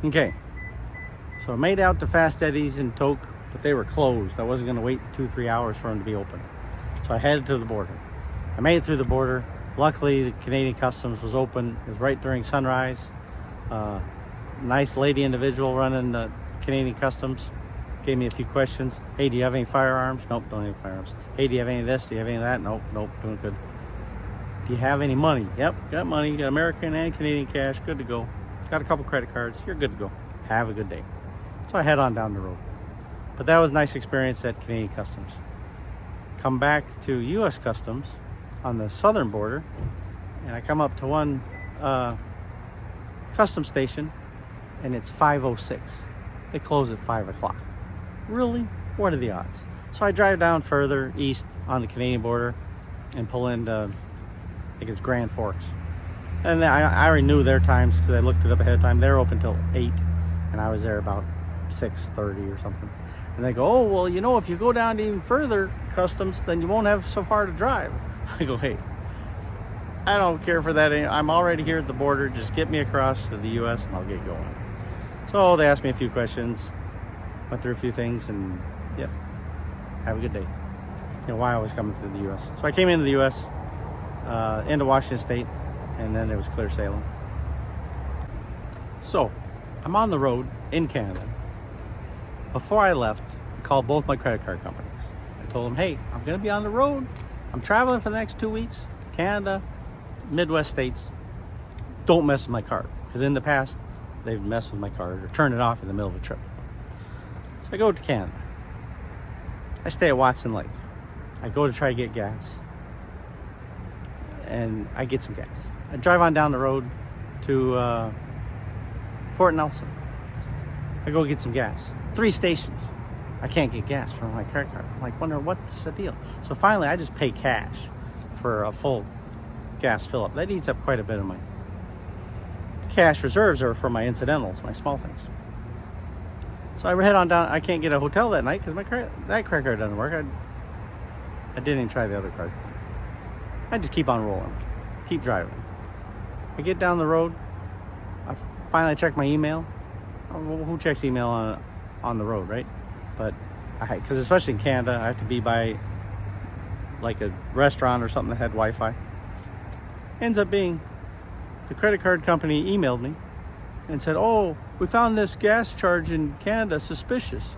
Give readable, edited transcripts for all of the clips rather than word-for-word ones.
Okay, so I made out to Fast Eddie's in Tok, but they were closed. I wasn't going to wait 2-3 hours for them to be open. So I headed to the border. I made it through the border. Luckily, the Canadian Customs was open. It was right during sunrise. Nice lady individual running the Canadian Customs gave me a few questions. Hey, do you have any firearms? Nope, don't have any firearms. Hey, do you have any of this? Do you have any of that? Nope, doing good. Do you have any money? Yep, got money. Got American and Canadian cash. Good to go. Got a couple credit cards. You're good to go. Have a good day. So I head on down the road. But that was a nice experience at Canadian Customs. Come back to U.S. Customs on the southern border, and I come up to one customs station, and it's 5:06. They close at 5 o'clock. Really? What are the odds? So I drive down further east on the Canadian border and pull into, I think it's Grand Forks. And I already knew their times because I looked it up ahead of time. They're open till 8, and I was there about 6:30 or something. And they go, oh, well, you know, if you go down even further customs, then you won't have so far to drive. I go, hey, I don't care for that. I'm already here at the border. Just get me across to the U.S. and I'll get going. So they asked me a few questions, went through a few things, and yep, have a good day. You know, why I was coming through the U.S. So I came into the U.S., into Washington State, and then it was clear sailing. So I'm on the road in Canada. Before I left, I called both my credit card companies. I told them, hey, I'm going to be on the road. I'm traveling for the next 2 weeks, Canada, Midwest states. Don't mess with my card. Because in the past, they've messed with my card or turned it off in the middle of a trip. So I go to Canada. I stay at Watson Lake. I go to try to get gas. And I get some gas. I drive on down the road to Fort Nelson. I go get some gas. 3 stations. I can't get gas from my credit card. I'm like, wondering what's the deal. So finally, I just pay cash for a full gas fill up. That eats up quite a bit of my cash reserves, are for my incidentals, my small things. So I head on down. I can't get a hotel that night because that credit card doesn't work. I didn't even try the other card. I just keep on rolling, keep driving. I get down the road. I finally check my email. Who checks email on the road, right? But because especially in Canada, I have to be by like a restaurant or something that had Wi-Fi. Ends up being the credit card company emailed me and said, oh, we found this gas charge in Canada suspicious.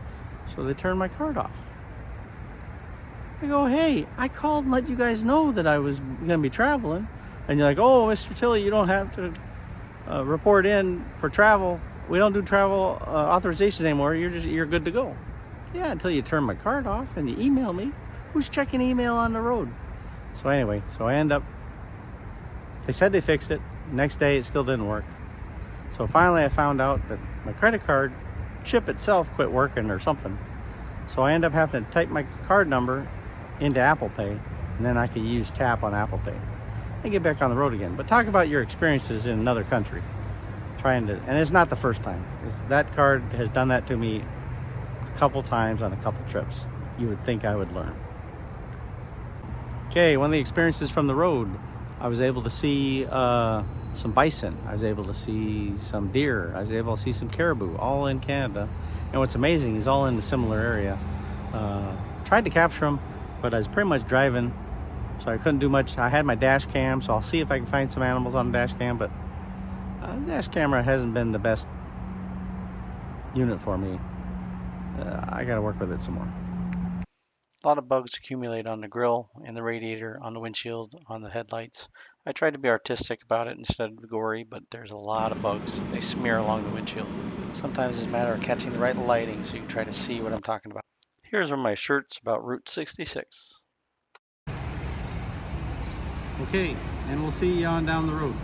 So they turned my card off. I go, hey, I called and let you guys know that I was going to be traveling. And you're like, oh, Mr. Tilley, you don't have to report in for travel. We don't do travel authorizations anymore. You're good to go. Yeah, until you turn my card off and you email me. Who's checking email on the road? So anyway, I end up, they said they fixed it. Next day, it still didn't work. So finally, I found out that my credit card chip itself quit working or something. So I end up having to type my card number into Apple Pay, and then I could use tap on Apple Pay and get back on the road again. But talk about your experiences in another country. And it's not the first time. That card has done that to me a couple times on a couple trips. You would think I would learn. Okay, one of the experiences from the road, I was able to see some bison. I was able to see some deer. I was able to see some caribou, all in Canada. And what's amazing is all in a similar area. Tried to capture them, but I was pretty much driving, so I couldn't do much. I had my dash cam, so I'll see if I can find some animals on the dash cam, but the dash camera hasn't been the best unit for me. I gotta work with it some more. A lot of bugs accumulate on the grill, in the radiator, on the windshield, on the headlights. I tried to be artistic about it instead of gory, but there's a lot of bugs. They smear along the windshield. Sometimes it's a matter of catching the right lighting so you can try to see what I'm talking about. Here's one of my shirts about Route 66. Okay, and we'll see you on down the road.